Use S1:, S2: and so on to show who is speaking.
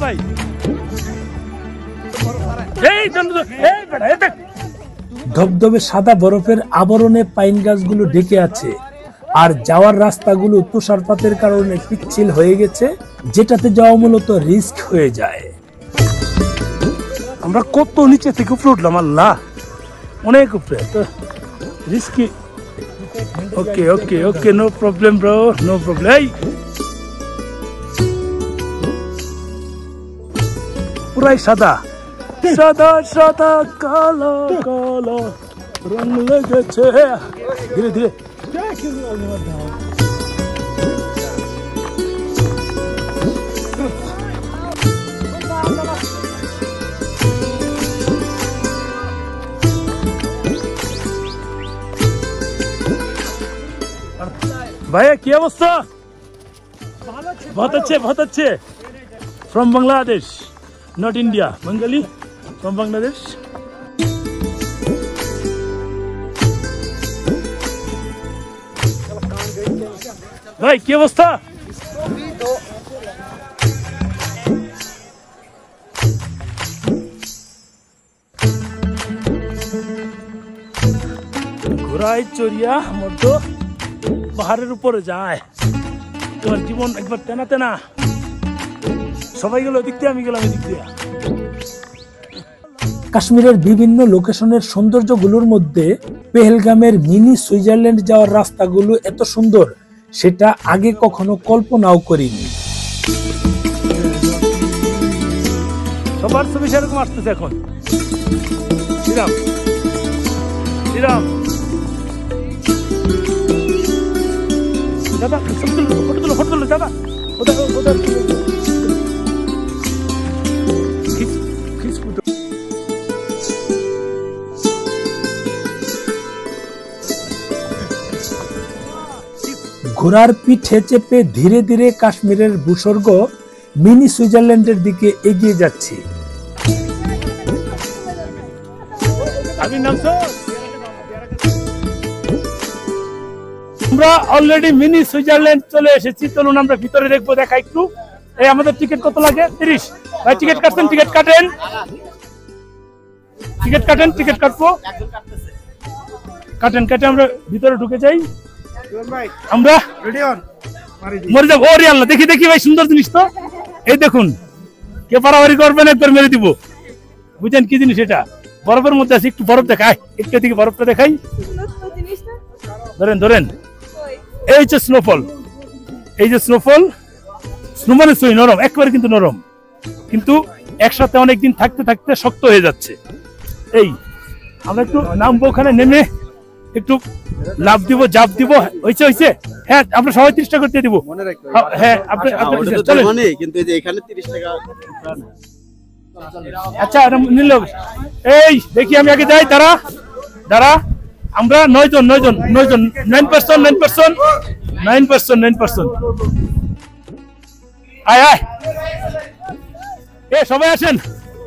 S1: ভাই ধবধবে সাদা বরফের আবরণে পাইন গাছগুলো ঢেকে আছে আর যাওয়ার রাস্তাগুলো তুষারপাতের কারণে পিচ্ছিল হয়ে গেছে, যেটাতে যাওয়া মূলত রিস্ক হয়ে যায়। আমরা কত নিচে থেকে উপরে উঠলাম, আল্লাহ অনেক উপরে, তো risky. Okay okay okay, no problem bro, no problem. পুরাই সাদা সাদা সাদা, কালো কালো রং লেগেছে। ধীরে ধীরে ভাইয়া কি অবস্থা? बहुत अच्छे बहुत अच्छे। From Bangladesh, not India, Bengali from Bangladesh. भाई কি অবস্থা? ঘোড়ায় চড়িয়া মতো পাহাড়ের উপরে যায়, তোমার জীবন একবার তেনা তেনা। সবাই গেল দিক দিয়ে, আমি গেলাম এদিক দিয়ে। কাশ্মীরের বিভিন্ন লোকেশনের সৌন্দর্যগুলোর মধ্যে পেহেলগামের মিনি সুইজারল্যান্ড যাওয়ার রাস্তাগুলো এত সুন্দর, সেটা আগে কখনো কল্পনাও করিনি। সবার ছবি সেরকম আসতেছে এখন। শ্রীরাম শ্রীরাম দাদা, ফটো তুলো ফটো তুলো দাদা। ঘোড়ার পিঠে চেপে ধীরে ধীরে কাশ্মীরের ভূস্বর্গ মিনি সুইজারল্যান্ডের দিকে এগিয়ে যাচ্ছি। আমরা অলরেডি মিনি সুইজারল্যান্ড চলে এসেছি, চলুন আমরা ভিতরে দেখবো। দেখা একটু, এই আমাদের টিকিট কত লাগে? 30। ভাই টিকিট কাটছেন? টিকিট কাটেন, টিকিট কাটেন, টিকিট কাটবো, কাটেন কাটে আমরা ভিতরে ঢুকে যাই। আমরা মরে যাবো। ওরে আল্লাহ, দেখি দেখি ভাই, সুন্দর জিনিস তো। এই দেখুন, কে পারাবারি করবেন একবার মেরে দিব। বুঝছেন কি জিনিস এটা? বরফের মধ্যে আছে, একটু বরফ দেখাই, একটু দিকে বরফটা দেখাই। ধরেন ধরেন, এই যে স্নোফল, এই যে স্নোফল। স্নো মানে সই নরম, একবারে কিন্তু নরম, কিন্তু একসাথে অনেকদিন থাকতে থাকতে শক্ত হয়ে যাচ্ছে। এই আমরা একটু নামবো, ওখানে নেমে একটু লাভ দিব, জাপ দিব। হয়েছে হয়েছে, হ্যাঁ আমরা সবাই 30 টাকা করে দিব। হ্যাঁ আপনি কিন্তু এখানে 30 টাকা। আচ্ছা নিল। এই দেখি আমি আগে যাই, দাঁড়া দাঁড়া। আমরা 9 জন 9 জন 9 জন 9%, 9%, 9%, 9%। আয় আয়, এ সবাই আসেন।